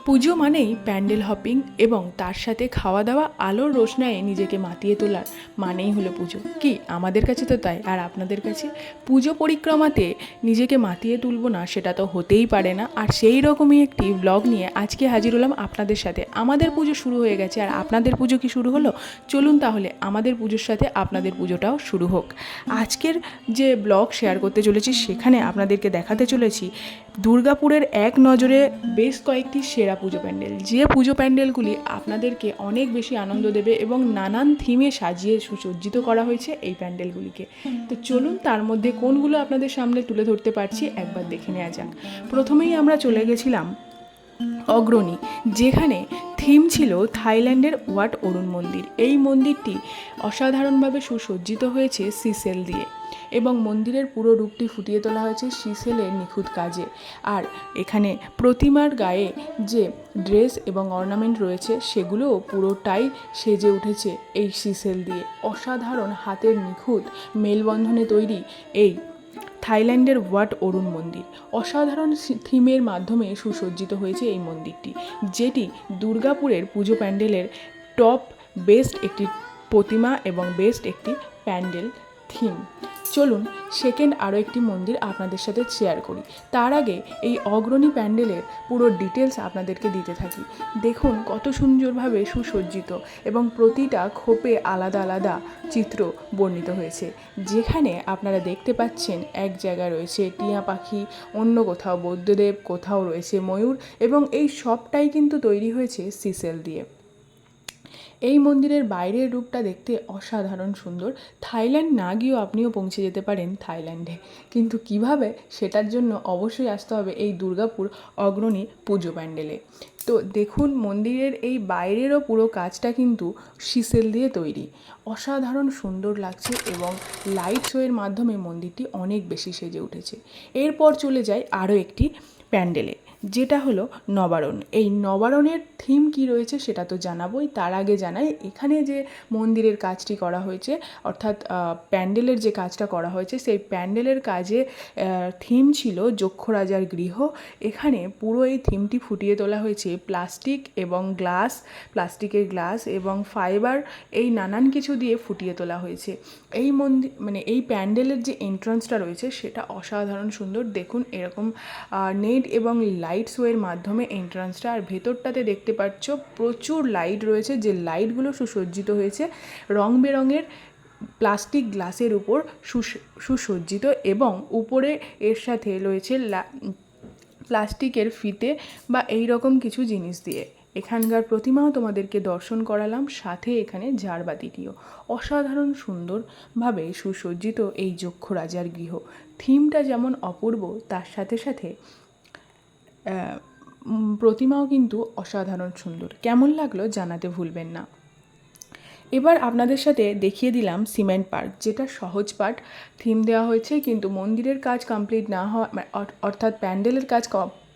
পুজো মানেই প্যান্ডেল হপিং এবং তার সাথে খাওয়া দাওয়া আলোর রোশনায়ে নিজেকে মাতিয়ে তোলার মানেই হলো পুজো। কি আমাদের কাছে তো তাই, আর আপনাদের কাছে? পুজো পরিক্রমাতে নিজেকে মাতিয়ে তুলবো না সেটা তো হতেই পারে না। আর সেই রকমই একটি ব্লগ নিয়ে আজকে হাজির হলাম আপনাদের সাথে। আমাদের পুজো শুরু হয়ে গেছে, আর আপনাদের পুজো কি শুরু হলো? চলুন তাহলে আমাদের পুজোর সাথে আপনাদের পুজোটাও শুরু হোক। আজকের যে ব্লগ শেয়ার করতে চলেছি সেখানে আপনাদেরকে দেখাতে চলেছি দুর্গাপুরের এক নজরে বেশ কয়েকটি সেরা পুজো প্যান্ডেল, যে পুজো প্যান্ডেলগুলি আপনাদেরকে অনেক বেশি আনন্দ দেবে এবং নানান থিমে সাজিয়ে সুসজ্জিত করা হয়েছে এই প্যান্ডেলগুলিকে। তো চলুন তার মধ্যে কোনগুলো আপনাদের সামনে তুলে ধরতে পারছি একবার দেখে নেওয়া যাক। প্রথমেই আমরা চলে গেছিলাম অগ্রণী, যেখানে থিম ছিল থাইল্যান্ডের ওয়াট অরুণ মন্দির। এই মন্দিরটি অসাধারণভাবে সুসজ্জিত হয়েছে সিসেল দিয়ে এবং মন্দিরের পুরো রূপটি ফুটিয়ে তোলা হয়েছে সিসেলের নিখুঁত কাজে। আর এখানে প্রতিমার গায়ে যে ড্রেস এবং অর্নামেন্ট রয়েছে সেগুলোও পুরোটাই সেজে উঠেছে এই সিসেল দিয়ে। অসাধারণ হাতের নিখুঁত মেলবন্ধনে তৈরি এই থাইল্যান্ডের ওয়াট অরুণ মন্দির। অসাধারণ থিমের মাধ্যমে সুসজ্জিত হয়েছে এই মন্দিরটি, যেটি দুর্গাপুরের পুজো প্যান্ডেলের টপ বেস্ট একটি প্রতিমা এবং বেস্ট একটি প্যান্ডেল থিম। চলুন সেকেন্ড আরও একটি মন্দির আপনাদের সাথে শেয়ার করি। তার আগে এই অগ্রণী প্যান্ডেলের পুরো ডিটেলস আপনাদেরকে দিতে থাকি। দেখুন কত সুন্দরভাবে সুসজ্জিত এবং প্রতিটা খোপে আলাদা আলাদা চিত্র বর্ণিত হয়েছে। যেখানে আপনারা দেখতে পাচ্ছেন এক জায়গায় রয়েছে টিয়া পাখি, অন্য কোথাও বৌদ্ধদেব, কোথাও রয়েছে ময়ূর, এবং এই সবটাই কিন্তু তৈরি হয়েছে সিসেল দিয়ে। এই মন্দিরের বাইরের রূপটা দেখতে অসাধারণ সুন্দর। থাইল্যান্ড না গিয়েও আপনিও পৌঁছে যেতে পারেন থাইল্যান্ডে, কিন্তু কিভাবে সেটার জন্য অবশ্যই আসতে হবে এই দুর্গাপুর অগ্রণী পুজো প্যান্ডেলে। তো দেখুন মন্দিরের এই বাইরেরও পুরো কাজটা কিন্তু সিসেল দিয়ে তৈরি। অসাধারণ সুন্দর লাগছে এবং লাইট শোয়ের মাধ্যমে মন্দিরটি অনেক বেশি সেজে উঠেছে। এরপর চলে যায় আরও একটি প্যান্ডেলে, যেটা হলো নবারণ। এই নবারণের থিম কি রয়েছে সেটা তো জানাবোই, তার আগে জানাই এখানে যে মন্দিরের কাজটি করা হয়েছে, অর্থাৎ প্যান্ডেলের যে কাজটা করা হয়েছে সেই প্যান্ডেলের কাজে থিম ছিল যক্ষ রাজার গৃহ। এখানে পুরো এই থিমটি ফুটিয়ে তোলা হয়েছে প্লাস্টিক এবং গ্লাস, প্লাস্টিকের গ্লাস এবং ফাইবার, এই নানান কিছু দিয়ে ফুটিয়ে তোলা হয়েছে। এই মন্দির এই প্যান্ডেলের যে এন্ট্রান্সটা রয়েছে সেটা অসাধারণ সুন্দর। দেখুন এরকম নেট এবং লাইট শোয়ের মাধ্যমে এন্ট্রান্সটা, আর ভেতরটাতে দেখতে পাচ্ছ প্রচুর লাইট রয়েছে, যে লাইটগুলো সুসজ্জিত হয়েছে রং বেরঙের প্লাস্টিক গ্লাসের উপর সুসজ্জিত, এবং উপরে এর সাথে রয়েছে প্লাস্টিকের ফিতে বা এই রকম কিছু জিনিস দিয়ে। এখানকার প্রতিমাও তোমাদেরকে দর্শন করালাম, সাথে এখানে ঝাড়বাতিটিও। অসাধারণ সুন্দরভাবে সুসজ্জিত এই যক্ষ রাজার গৃহ। থিমটা যেমন অপূর্ব, তার সাথে সাথে প্রতিমাও কিন্তু অসাধারণ সুন্দর। কেমন লাগলো জানাতে ভুলবেন না। এবার আপনাদের সাথে দেখিয়ে দিলাম সিমেন্ট পার্ক, যেটা সহজ পাঠ থিম দেওয়া হয়েছে, কিন্তু মন্দিরের কাজ কমপ্লিট না হওয়া, অর্থাৎ প্যান্ডেলের কাজ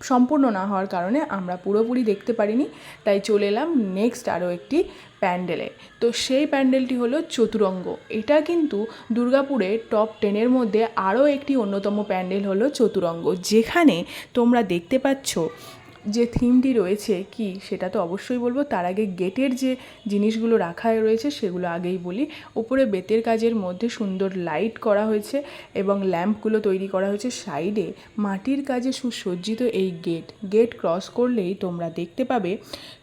সম্পূর্ণ না হওয়ার কারণে আমরা পুরোপুরি দেখতে পারিনি, তাই চলে এলাম নেক্সট আরও একটি প্যান্ডেলে। তো সেই প্যান্ডেলটি হলো চতুরঙ্গ। এটা কিন্তু দুর্গাপুরে টপ 10-এর মধ্যে আরও একটি অন্যতম প্যান্ডেল হলো চতুরঙ্গ, যেখানে তোমরা দেখতে পাচ্ছ যে থিমটি রয়েছে কি সেটা তো অবশ্যই বলবো। তার আগে গেটের যে জিনিসগুলো রাখা রয়েছে সেগুলো আগেই বলি। উপরে বেতের কাজের মধ্যে সুন্দর লাইট করা হয়েছে এবং ল্যাম্পগুলো তৈরি করা হয়েছে। সাইডে মাটির কাজে সুসজ্জিত এই গেট ক্রস করলেই তোমরা দেখতে পাবে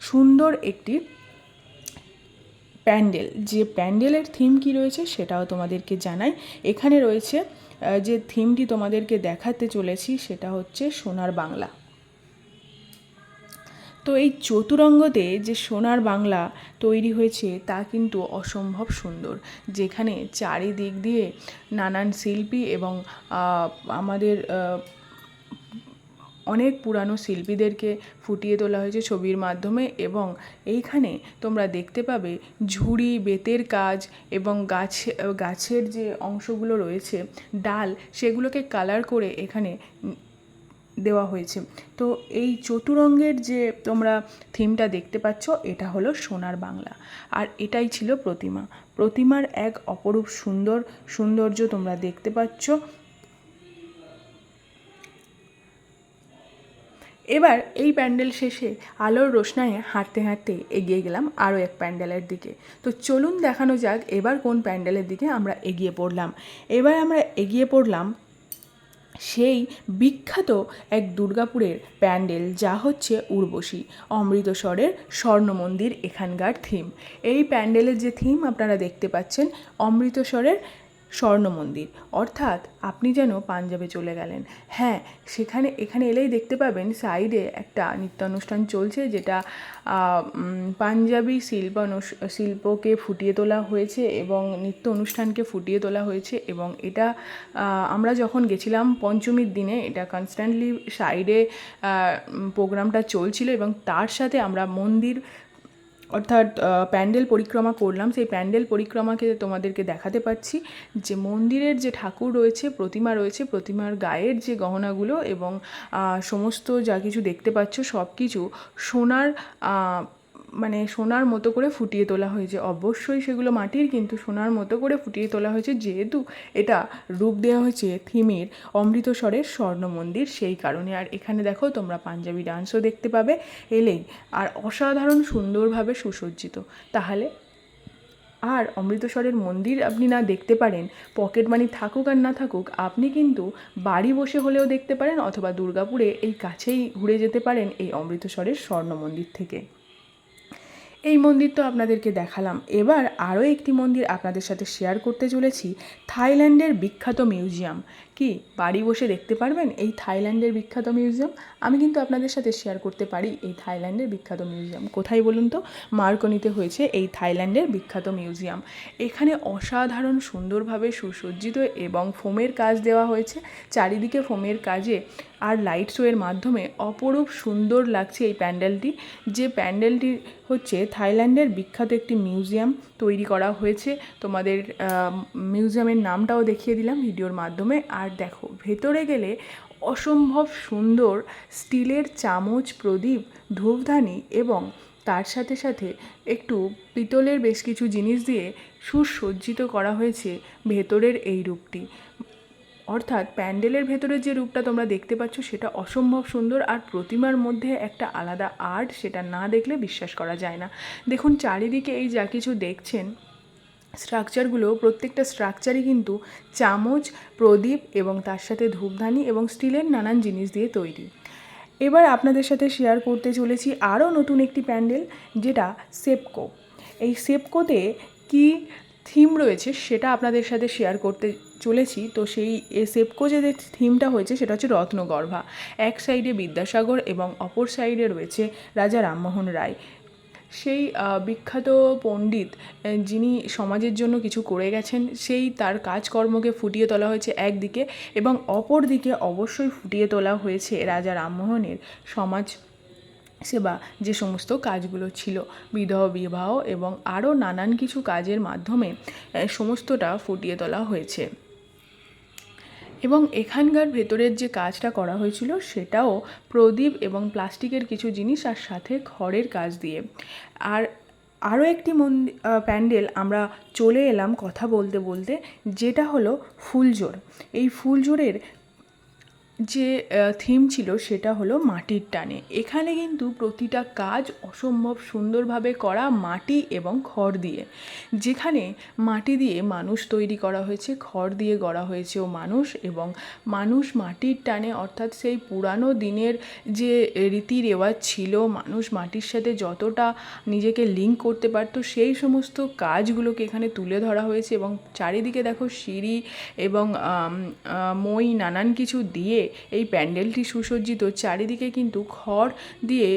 সুন্দর একটি প্যান্ডেল। যে প্যান্ডেলের থিম কি রয়েছে সেটাও তোমাদেরকে জানাই। এখানে রয়েছে যে থিমটি তোমাদেরকে দেখাতে চলেছি সেটা হচ্ছে সোনার বাংলা। তো এই চতুরঙ্গতে যে সোনার বাংলা তৈরি হয়েছে তা কিন্তু অসম্ভব সুন্দর, যেখানে চারিদিক দিয়ে নানান শিল্পী এবং আমাদের অনেক পুরানো শিল্পীদেরকে ফুটিয়ে তোলা হয়েছে ছবির মাধ্যমে। এবং এইখানে তোমরা দেখতে পাবে ঝুড়ি, বেতের কাজ এবং গাছের যে অংশগুলো রয়েছে ডাল, সেগুলোকে কালার করে এখানে দেওয়া হয়েছে। তো এই চতুরঙ্গের যে তোমরা থিমটা দেখতে পাচ্ছ এটা হলো সোনার বাংলা। আর এটাই ছিল প্রতিমার এক অপরূপ সৌন্দর্য তোমরা দেখতে পাচ্ছ। এবার এই প্যান্ডেল শেষে আলোর রোশনাইয়ে হাঁটতে হাঁটতে এগিয়ে গেলাম আরও এক প্যান্ডেলের দিকে। তো চলুন দেখানো যাক এবার কোন প্যান্ডেলের দিকে আমরা এগিয়ে পড়লাম। এবার আমরা এগিয়ে পড়লাম সেই বিখ্যাত এক দুর্গাপুরের প্যান্ডেল, যা হচ্ছে উর্বশী, অমৃতসরের স্বর্ণ মন্দির এখানকার থিম। এই প্যান্ডেলের যে থিম আপনারা দেখতে পাচ্ছেন, অমৃতসরের স্বর্ণ মন্দির, অর্থাৎ আপনি যেন পাঞ্জাবে চলে গেলেন। হ্যাঁ, এখানে এলেই দেখতে পাবেন সাইডে একটা নৃত্যানুষ্ঠান চলছে, যেটা পাঞ্জাবি শিল্পকে ফুটিয়ে তোলা হয়েছে এবং নৃত্য অনুষ্ঠানকে ফুটিয়ে তোলা হয়েছে। এবং এটা আমরা যখন গেছিলাম পঞ্চমীর দিনে, এটা কনস্ট্যান্টলি সাইডে প্রোগ্রামটা চলছিল এবং তার সাথে আমরা মন্দির অর্থাৎ প্যান্ডেল পরিক্রমা করলাম। সেই প্যান্ডেল পরিক্রমাকে তোমাদেরকে দেখাতে পাচ্ছি যে মন্দিরের যে ঠাকুর রয়েছে, প্রতিমা রয়েছে, প্রতিমার গায়ের যে গহনাগুলো এবং সমস্ত যা কিছু দেখতে পাচ্ছ সব কিছু সোনার সোনার মতো করে ফুটিয়ে তোলা হয়েছে। অবশ্যই সেগুলো মাটির, কিন্তু সোনার মতো করে ফুটিয়ে তোলা হয়েছে, যেহেতু এটা রূপ দেওয়া হয়েছে থিমের অমৃতসরের স্বর্ণ মন্দির, সেই কারণে। আর এখানে দেখো তোমরা পাঞ্জাবি ডান্সও দেখতে পাবে এলেই, আর অসাধারণ সুন্দরভাবে সুসজ্জিত। তাহলে আর অমৃতসরের মন্দির আপনি না দেখতে পারেন, পকেট মানি থাকুক আর না থাকুক, আপনি কিন্তু বাড়ি বসে হলেও দেখতে পারেন, অথবা দুর্গাপুরে এই কাছেই ঘুরে যেতে পারেন এই অমৃতসরের স্বর্ণ মন্দির থেকে। এই মন্দির তো আপনাদেরকে দেখালাম। এবার আরও একটি মন্দির আপনাদের সাথে শেয়ার করতে চলেছি, থাইল্যান্ডের বিখ্যাত মিউজিয়াম। কি বাড়ি বসে দেখতে পারবেন এই থাইল্যান্ডের বিখ্যাত মিউজিয়াম? আমি কিন্তু আপনাদের সাথে শেয়ার করতে পারি এই থাইল্যান্ডের বিখ্যাত মিউজিয়াম কোথায় বলুন তো? মার্কনিতে হয়েছে এই থাইল্যান্ডের বিখ্যাত মিউজিয়াম। এখানে অসাধারণ সুন্দরভাবে সুসজ্জিত এবং ফোমের কাজ দেওয়া হয়েছে, চারিদিকে ফোমের কাজে আর লাইট শোয়ের মাধ্যমে অপরূপ সুন্দর লাগছে এই প্যান্ডেলটি। যে প্যান্ডেলটি হচ্ছে থাইল্যান্ডের বিখ্যাত একটি মিউজিয়াম তৈরি করা হয়েছে। তোমাদের মিউজিয়ামের নামটাও দেখিয়ে দিলাম ভিডিওর মাধ্যমে। আর দেখো, ভেতরে গেলে অসম্ভব সুন্দর স্টিলের চামচ, প্রদীপ, ধূপধানি এবং তার সাথে সাথে একটু পিতলের বেশ কিছু জিনিস দিয়ে সুসজ্জিত করা হয়েছে ভেতরের এই রূপটি। অর্থাৎ প্যান্ডেলের ভেতরের যে রূপটা তোমরা দেখতে পাচ্ছ সেটা অসম্ভব সুন্দর, আর প্রতিমার মধ্যে একটা আলাদা আর্ট, সেটা না দেখলে বিশ্বাস করা যায় না। দেখুন চারিদিকে এই যা কিছু দেখছেন স্ট্রাকচারগুলো, প্রত্যেকটা স্ট্রাকচারই কিন্তু চামচ, প্রদীপ এবং তার সাথে ধূপধানি এবং স্টিলের নানান জিনিস দিয়ে তৈরি। এবার আপনাদের সাথে শেয়ার করতে চলেছি আরও নতুন একটি প্যান্ডেল, যেটা সেপকো। এই সেপকোতে কি থিম রয়েছে সেটা আপনাদের সাথে শেয়ার করতে চলেছি। তো সেই সেপকো যে থিমটা হয়েছে সেটা হচ্ছে রত্নগর্ভা। এক সাইডে বিদ্যাসাগর এবং অপর সাইডে রয়েছে রাজা রামমোহন রায়, সেই বিখ্যাত পণ্ডিত যিনি সমাজের জন্য কিছু করে গেছেন। সেই তার কাজকর্মকে ফুটিয়ে তোলা হয়েছে একদিকে, এবং অপর দিকে অবশ্যই ফুটিয়ে তোলা হয়েছে রাজা রামমোহনের সমাজ সেবা, যে সমস্ত কাজগুলো ছিল, বিধবা বিবাহ এবং আরও নানান কিছু কাজের মাধ্যমে সমস্তটা ফুটিয়ে তোলা হয়েছে। এবং এখানকার ভেতরের যে কাজটা করা হয়েছিল সেটাও প্রদীপ এবং প্লাস্টিকের কিছু জিনিস আর সাথে খড়ের কাজ দিয়ে। আর আরও একটি প্যান্ডেল আমরা চলে এলাম কথা বলতে বলতে, যেটা হলো ফুলজোর। এই ফুলজোরের যে থিম ছিল সেটা হলো মাটির টানে। এখানে কিন্তু প্রতিটা কাজ অসম্ভব সুন্দরভাবে করা, মাটি এবং খড় দিয়ে। যেখানে মাটি দিয়ে মানুষ তৈরি করা হয়েছে, খড় দিয়ে গড়া হয়েছেও মানুষ, এবং মানুষ মাটির টানে, অর্থাৎ সেই পুরানো দিনের যে রীতি রেওয়াজ ছিল, মানুষ মাটির সাথে যতটা নিজেকে লিঙ্ক করতে পারতো সেই সমস্ত কাজগুলোকে এখানে তুলে ধরা হয়েছে। এবং চারিদিকে দেখো সিঁড়ি এবং মই নানান কিছু দিয়ে এই প্যান্ডেলটি সুসজ্জিত। চারিদিকে কিন্তু খড় দিয়ে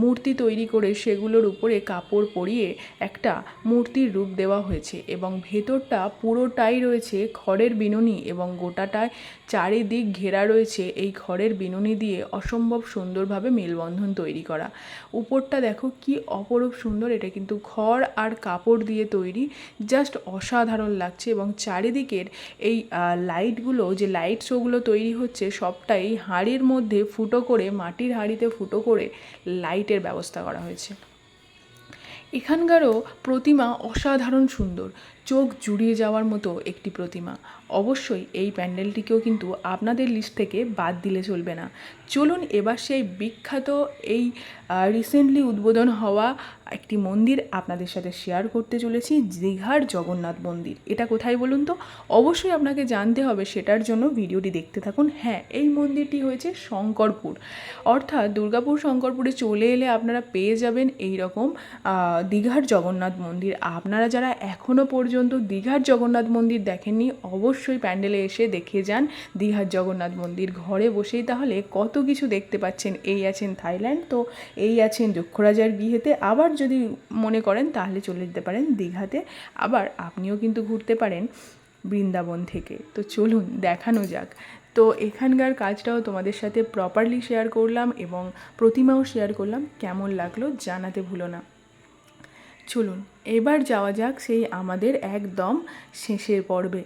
মূর্তি তৈরি করে সেগুলোর উপরে কাপড় পরিয়ে একটা মূর্তির রূপ দেওয়া হয়েছে, এবং ভেতরটা পুরোটাই রয়েছে খড়ের বিনুনি, এবং গোটাটায় চারিদিক ঘেরা রয়েছে এই খড়ের বিনুনি দিয়ে অসম্ভব সুন্দরভাবে মেলবন্ধন তৈরি করা। উপরটা দেখো কি অপরূপ সুন্দর, এটা কিন্তু খড় আর কাপড় দিয়ে তৈরি, জাস্ট অসাধারণ লাগছে। এবং চারিদিকের এই লাইটগুলো, যে লাইট শোগুলো তৈরি হচ্ছে, সবটাই হাঁড়ির মধ্যে ফুটো করে, মাটির হাঁড়িতে ফুটো করে লাইটের ব্যবস্থা করা হয়েছে। এখানকারও প্রতিমা অসাধারণ সুন্দর, চোখ জুড়িয়ে যাওয়ার মতো একটি প্রতিমা। অবশ্যই এই প্যান্ডেলটিকেও কিন্তু আপনাদের লিস্ট থেকে বাদ দিলে চলবে না। চলুন এবার সেই বিখ্যাত এই রিসেন্টলি উদ্বোধন হওয়া একটি মন্দির আপনাদের সাথে শেয়ার করতে চলেছি, দীঘার জগন্নাথ মন্দির। এটা কোথায় বলুন তো? অবশ্যই আপনাকে জানতে হবে, সেটার জন্য ভিডিওটি দেখতে থাকুন। হ্যাঁ, এই মন্দিরটি হয়েছে শঙ্করপুর, অর্থাৎ দুর্গাপুর শঙ্করপুরে চলে এলে আপনারা পেয়ে যাবেন এই রকম দীঘার জগন্নাথ মন্দির। আপনারা যারা এখনও পর্যন্ত দীঘার জগন্নাথ মন্দির দেখেননি, অবশ্যই প্যান্ডেলে এসে দেখে যান দীঘার জগন্নাথ মন্দির। ঘরে বসেই তাহলে কত কিছু দেখতে পাচ্ছেন। এই আছেন থাইল্যান্ড, তো এই আছেন যক্ষরাজার গৃহেতে। আবার যদি মনে করেন তাহলে চলে যেতে পারেন দীঘাতে। আবার আপনিও কিন্তু ঘুরতে পারেন বৃন্দাবন থেকে। তো চলুন দেখানো যাক। তো এখানকার কাজটাও তোমাদের সাথে প্রপারলি শেয়ার করলাম এবং প্রতিমাও শেয়ার করলাম। কেমন লাগলো জানাতে ভুলো না। চলুন এবার যাওয়া যাক সেই আমাদের একদম শেষের পর্বে,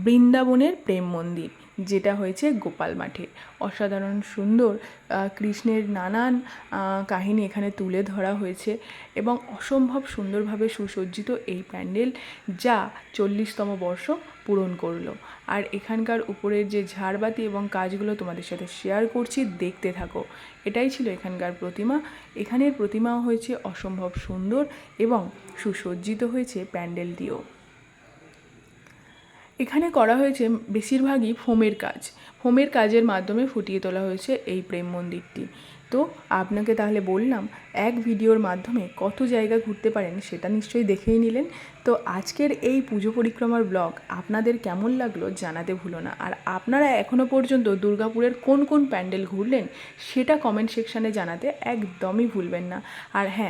বৃন্দাবনের প্রেম মন্দির, যেটা হয়েছে গোপাল মাঠে। অসাধারণ সুন্দর কৃষ্ণের নানান কাহিনী এখানে তুলে ধরা হয়েছে এবং অসম্ভব সুন্দরভাবে সুসজ্জিত এই প্যান্ডেল, যা 40তম বর্ষ পূরণ করলো। আর এখানকার উপরের যে ঝাড়বাতি এবং কাজগুলো তোমাদের সাথে শেয়ার করছি, দেখতে থাকো। এটাই ছিল এখানকার প্রতিমা। এখানের প্রতিমাও হয়েছে অসম্ভব সুন্দর এবং সুসজ্জিত হয়েছে প্যান্ডেলটিও। এখানে করা হয়েছে বেশিরভাগই ফোমের কাজ। ফোমের কাজের মাধ্যমে ফুটিয়ে তোলা হয়েছে এই প্রেম মন্দিরটি। তো আপনাকে তাহলে বললাম, এক ভিডিওর মাধ্যমে কত জায়গা ঘুরতে পারেন সেটা নিশ্চয়ই দেখেই নিলেন। তো আজকের এই পুজো পরিক্রমার ব্লগ আপনাদের কেমন লাগলো জানাতে ভুলো না। আর আপনারা এখনও পর্যন্ত দুর্গাপুরের কোন কোন প্যান্ডেল ঘুরলেন সেটা কমেন্ট সেকশানে জানাতে একদমই ভুলবেন না। আর হ্যাঁ,